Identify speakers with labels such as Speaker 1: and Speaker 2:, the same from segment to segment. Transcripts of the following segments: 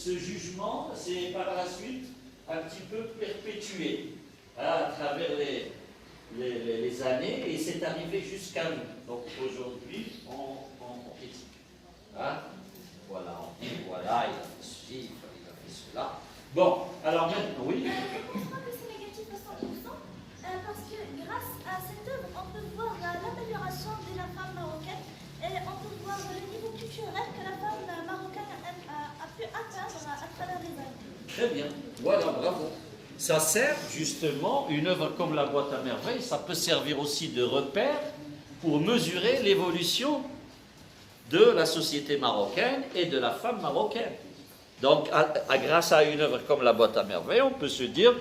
Speaker 1: ce jugement s'est par la suite un petit peu perpétué à travers les années et c'est arrivé jusqu'à nous. Donc aujourd'hui, on critique. Hein? Voilà, on dit voilà, il a fait ceci, il a fait cela. Bon, alors maintenant, oui.
Speaker 2: Je crois que c'est négatif à 100%, parce que grâce à cette œuvre, on peut voir l'amélioration de la femme marocaine et on peut voir le niveau culturel que la femme marocaine a pu atteindre à travers les années.
Speaker 1: Très bien, voilà, bravo. Ça sert justement, une œuvre comme la boîte à merveilles, ça peut servir aussi de repère pour mesurer l'évolution de la société marocaine et de la femme marocaine. Donc, grâce à une œuvre comme la boîte à merveilles, on peut se dire,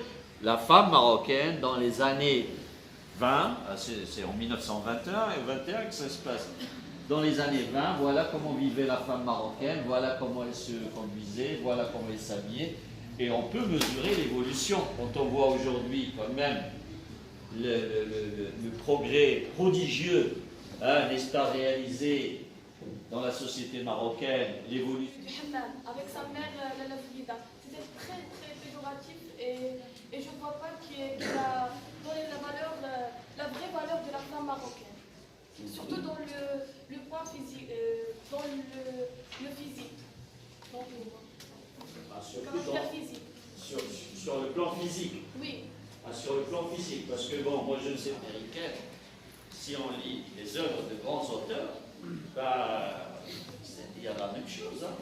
Speaker 1: la femme marocaine dans les années 20, c'est en 1921 et 21 que ça se passe. Dans les années 20, voilà comment vivait la femme marocaine, voilà comment elle se conduisait, voilà comment elle s'habillait. Et on peut mesurer l'évolution. Quand on voit aujourd'hui quand même le progrès prodigieux, hein, n'est-ce pas, réalisé dans la société marocaine, l'évolution.
Speaker 3: Avec sa mère, Lala Zouida. C'était très très péjoratif et je ne vois pas qu'il a donné la vraie valeur de la femme marocaine. Surtout dans le point physique, dans le physique.
Speaker 1: Sur le plan physique.
Speaker 3: Oui.
Speaker 1: Sur le plan physique, parce que bon, moi je ne sais pas, si on lit les œuvres de grands auteurs, il y a la même chose. Hein.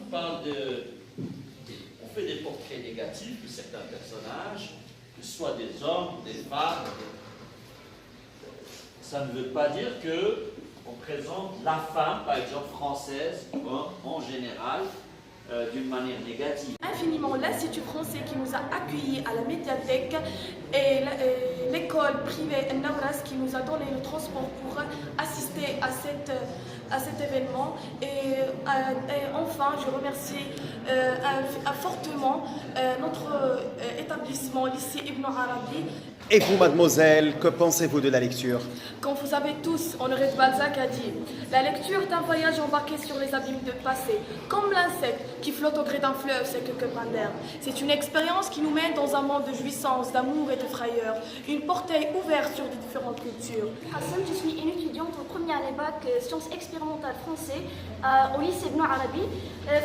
Speaker 1: On fait des portraits négatifs de certains personnages, que ce soit des hommes, des femmes. Ça ne veut pas dire qu'on présente la femme, par exemple française, en général, d'une manière négative.
Speaker 3: Infiniment l'Institut français qui nous a accueillis à la médiathèque et l'école privée Nawras qui nous a donné le transport pour assister à cet événement. Et enfin, je remercie fortement notre établissement, lycée Ibn Arabi.
Speaker 4: Et vous, mademoiselle, que pensez-vous de la lecture?
Speaker 3: Comme vous savez tous, Honoré de Balzac a dit « La lecture est un voyage embarqué sur les abîmes de passé, comme l'insecte qui flotte au gré d'un fleuve, c'est que brin d'air. C'est une expérience qui nous mène dans un monde de jouissance, d'amour et de frayeur, une portail ouverte sur de différentes cultures. »
Speaker 2: Hassan, je suis une étudiante en première année bac sciences expérimentales français au lycée Ibn Arabi.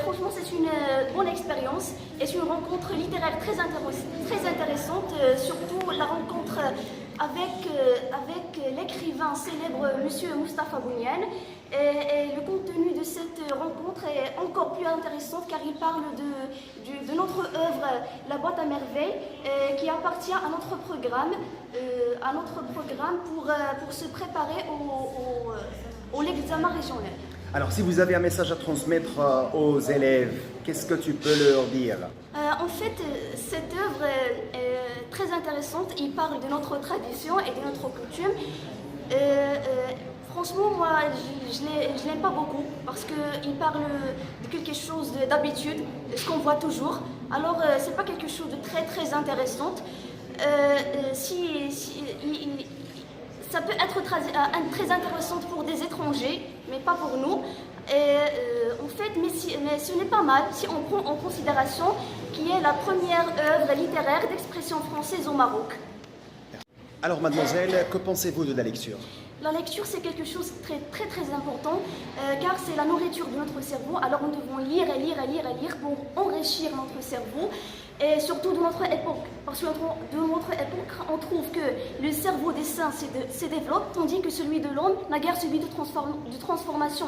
Speaker 2: Franchement, c'est une bonne expérience et c'est une rencontre littéraire très intéressante, surtout la rencontre avec l'écrivain célèbre Monsieur Mustapha Bouniane. Et le contenu de cette rencontre est encore plus intéressant car il parle de notre œuvre La boîte à merveilles qui appartient à notre programme, pour se préparer au l'examen régional.
Speaker 4: Alors, si vous avez un message à transmettre aux élèves, qu'est-ce que tu peux leur dire?
Speaker 2: En fait, cette œuvre est très intéressante. Il parle de notre tradition et de notre coutume. Franchement, moi, je ne l'aime pas beaucoup parce qu'il parle de quelque chose d'habitude, ce qu'on voit toujours. Alors, c'est pas quelque chose de très très intéressant. Ça peut être très intéressant pour des étrangers, mais pas pour nous. En fait, mais ce n'est pas mal si on prend en considération qui est la première œuvre littéraire d'expression française au Maroc.
Speaker 4: Alors, mademoiselle, que pensez-vous de la lecture?
Speaker 2: La lecture, c'est quelque chose de très très important, car c'est la nourriture de notre cerveau. Alors nous devons lire et lire et lire et lire pour enrichir notre cerveau, et surtout de notre époque. Parce que de notre époque, on trouve que le cerveau des saints se développe, tandis que celui de l'homme n'a guère celui de transformation.